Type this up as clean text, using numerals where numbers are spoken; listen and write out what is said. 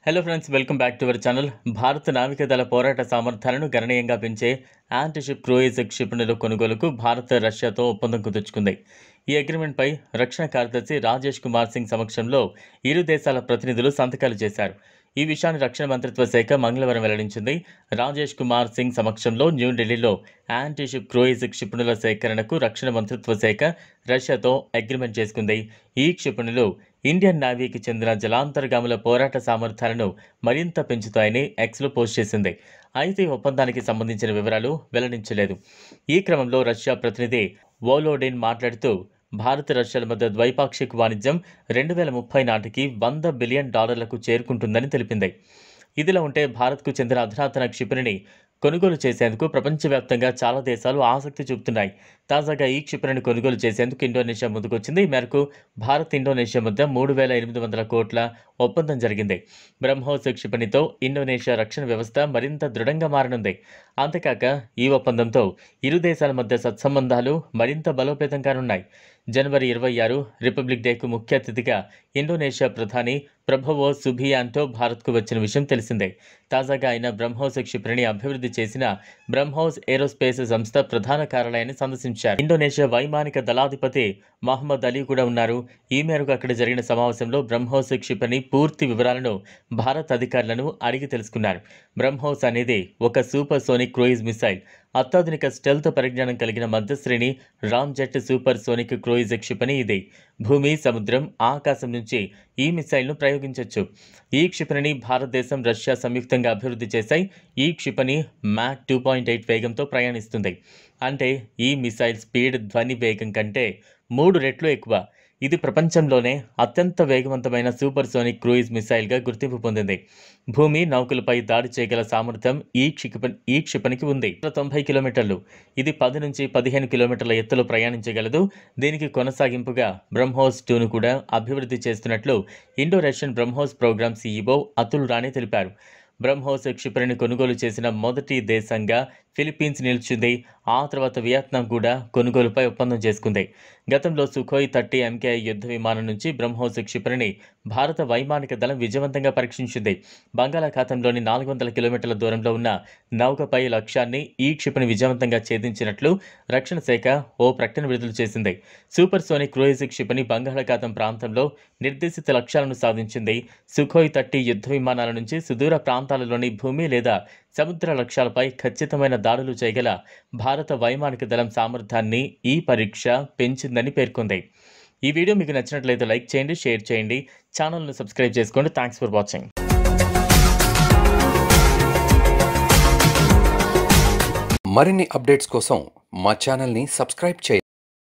Hello friends, welcome back to our channel. భారత నావికాదళ పోరాట సామర్థ్యాలను గణనీయంగా పెంచే యాంటీషిప్ క్రూయిజ్ క్షిపణుల కొనుగోలుకు భారత్ రష్యాతో ఒప్పందం కుదుర్చుకుంది. ఈ అగ్రిమెంట్పై రక్షణ కార్యదర్శి రాజేష్ కుమార్ సింగ్ సమక్షంలో ఇరు దేశాల ప్రతినిధులు సంతకాలు చేశారు. ఈ విషయాన్ని రక్షణ మంత్రిత్వ శాఖ మంగళవారం వెల్లడించింది. రాజేష్ కుమార్ సింగ్ సమక్షంలో న్యూఢిల్లీలో యాంటీషిప్ క్రూయిజ్ క్షిపణుల సేకరణకు రక్షణ మంత్రిత్వ శాఖ రష్యాతో అగ్రిమెంట్ చేసుకుంది. ఈ క్షిపణులు ఇండియన్ నేవీకి చెందిన జలాంతర్గాముల పోరాట సామర్థ్యాలను మరింత పెంచుతాయని ఎక్స్లో పోస్ట్ చేసింది. అయితే ఒప్పందానికి సంబంధించిన వివరాలు వెల్లడించలేదు. ఈ క్రమంలో రష్యా ప్రతినిధి వోలోడిన్ మాట్లాడుతూ భారత్ రష్యాల మధ్య ద్వైపాక్షిక వాణిజ్యం 2030 నాటికి $100 బిలియన్ చేరుకుంటుందని తెలిపింది. ఇదిలా ఉంటే భారత్కు చెందిన అధునాతన క్షిపణిని కొనుగోలు చేసేందుకు ప్రపంచవ్యాప్తంగా చాలా దేశాలు ఆసక్తి చూపుతున్నాయి. తాజాగా ఈ క్షిపణిని కొనుగోలు చేసేందుకు ఇండోనేషియా ముందుకొచ్చింది. ఈ మేరకు భారత్ ఇండోనేషియా మధ్య 3,800 కోట్ల ఒప్పందం జరిగింది. బ్రహ్మోస్ క్షిపణితో ఇండోనేషియా రక్షణ వ్యవస్థ మరింత దృఢంగా మారనుంది. అంతేకాక ఈ ఒప్పందంతో ఇరు దేశాల మధ్య సత్సంబంధాలు మరింత బలోపేతం కానున్నాయి. జనవరి 26 రిపబ్లిక్ డేకు ముఖ్య అతిథిగా ఇండోనేషియా ప్రధాని ప్రభోవో సుబియాంటో భారత్కు వచ్చిన విషయం తెలిసిందే. తాజాగా ఆయన బ్రహ్మోస్ క్షిపణిని అభివృద్ధి చేసిన బ్రహ్మోస్ ఏరోస్పేస్ సంస్థ ప్రధాన కార్యాలయాన్ని సందర్శించారు. ఇండోనేషియా వైమానిక దళాధిపతి మహమ్మద్ అలీ కూడా ఉన్నారు. ఈ మేరకు అక్కడ జరిగిన సమావేశంలో బ్రహ్మోస్ క్షిపణి పూర్తి వివరాలను భారత్ అధికారులను అడిగి తెలుసుకున్నారు. బ్రహ్మోస్ అనేది ఒక సూపర్ సోనిక్ క్రూయిజ్ మిసైల్. అత్యాధునిక స్టెల్త్ పరిజ్ఞానం కలిగిన మధ్యశ్రేణి రామ్జెట్ సూపర్ సోనిక్ క్రూయిజ్ క్షిపణి ఇది. భూమి, సముద్రం, ఆకాశం నుంచి ఈ మిసైల్ను ప్రయోగించవచ్చు. ఈ క్షిపణిని భారతదేశం, రష్యా సంయుక్తంగా అభివృద్ధి చేశాయి. ఈ క్షిపణి మాక్ 2.8 వేగంతో ప్రయాణిస్తుంది. అంటే ఈ మిసైల్ స్పీడ్ ధ్వని వేగం కంటే 3 రెట్లు ఎక్కువ. ఇది ప్రపంచంలోనే అత్యంత వేగవంతమైన సూపర్ సోనిక్ క్రూయిజ్ మిసైల్గా గుర్తింపు పొందింది. భూమి, నౌకలపై దాడి చేయగల సామర్థ్యం ఈ క్షిపణికి ఉంది. 90 కిలోమీటర్లు. ఇది 10 నుంచి 15 కిలోమీటర్ల ఎత్తులో ప్రయాణించగలదు. దీనికి కొనసాగింపుగా బ్రహ్మోస్ 2ను కూడా అభివృద్ధి చేస్తున్నట్లు Indo Russian BrahMos programme CEO Atul Rane తెలిపారు. బ్రహ్మోస్ క్షిపణిని కొనుగోలు చేసిన మొదటి దేశంగా ఫిలిప్పీన్స్ నిలిచింది. ఆ తర్వాత వియత్నాం కూడా కొనుగోలుపై ఒప్పందం చేసుకుంది. గతంలో సుఖోయ్ 30 MKI యుద్ధ విమానం నుంచి బ్రహ్మోస్ క్షిపణిని భారత వైమానిక దళం విజయవంతంగా పరీక్షించింది. బంగాళాఖాతంలోని 400 కిలోమీటర్ల దూరంలో ఉన్న నౌకపై లక్ష్యాన్ని ఈ క్షిపణి విజయవంతంగా ఛేదించినట్లు రక్షణ శాఖ ఓ ప్రకటన విడుదల చేసింది. సూపర్ సోనిక్ క్రూయిజ్ క్షిపణి బంగాళాఖాతం ప్రాంతంలో నిర్దేశిత లక్ష్యాలను సాధించింది. సుఖోయ్ 30 యుద్ధ విమానాల నుంచి సుదూర ప్రాంతాలలోని భూమి లేదా సముద్ర లక్ష్యాలపై ఖచ్చితమైన దాడులు చేయగల భారత వైమానిక దళం సామర్థ్యాన్ని ఈ పరీక్ష పెంచిందని పేర్కొంది. ఈ వీడియో మీకు నచ్చినట్లయితే లైక్ చేయండి, షేర్ చేయండి, ఛానల్ను సబ్స్క్రైబ్ చేసుకోండి. Thanks for watching. మరిన్ని అప్డేట్స్ కోసం మా ఛానల్ని సబ్స్క్రైబ్ చేయండి.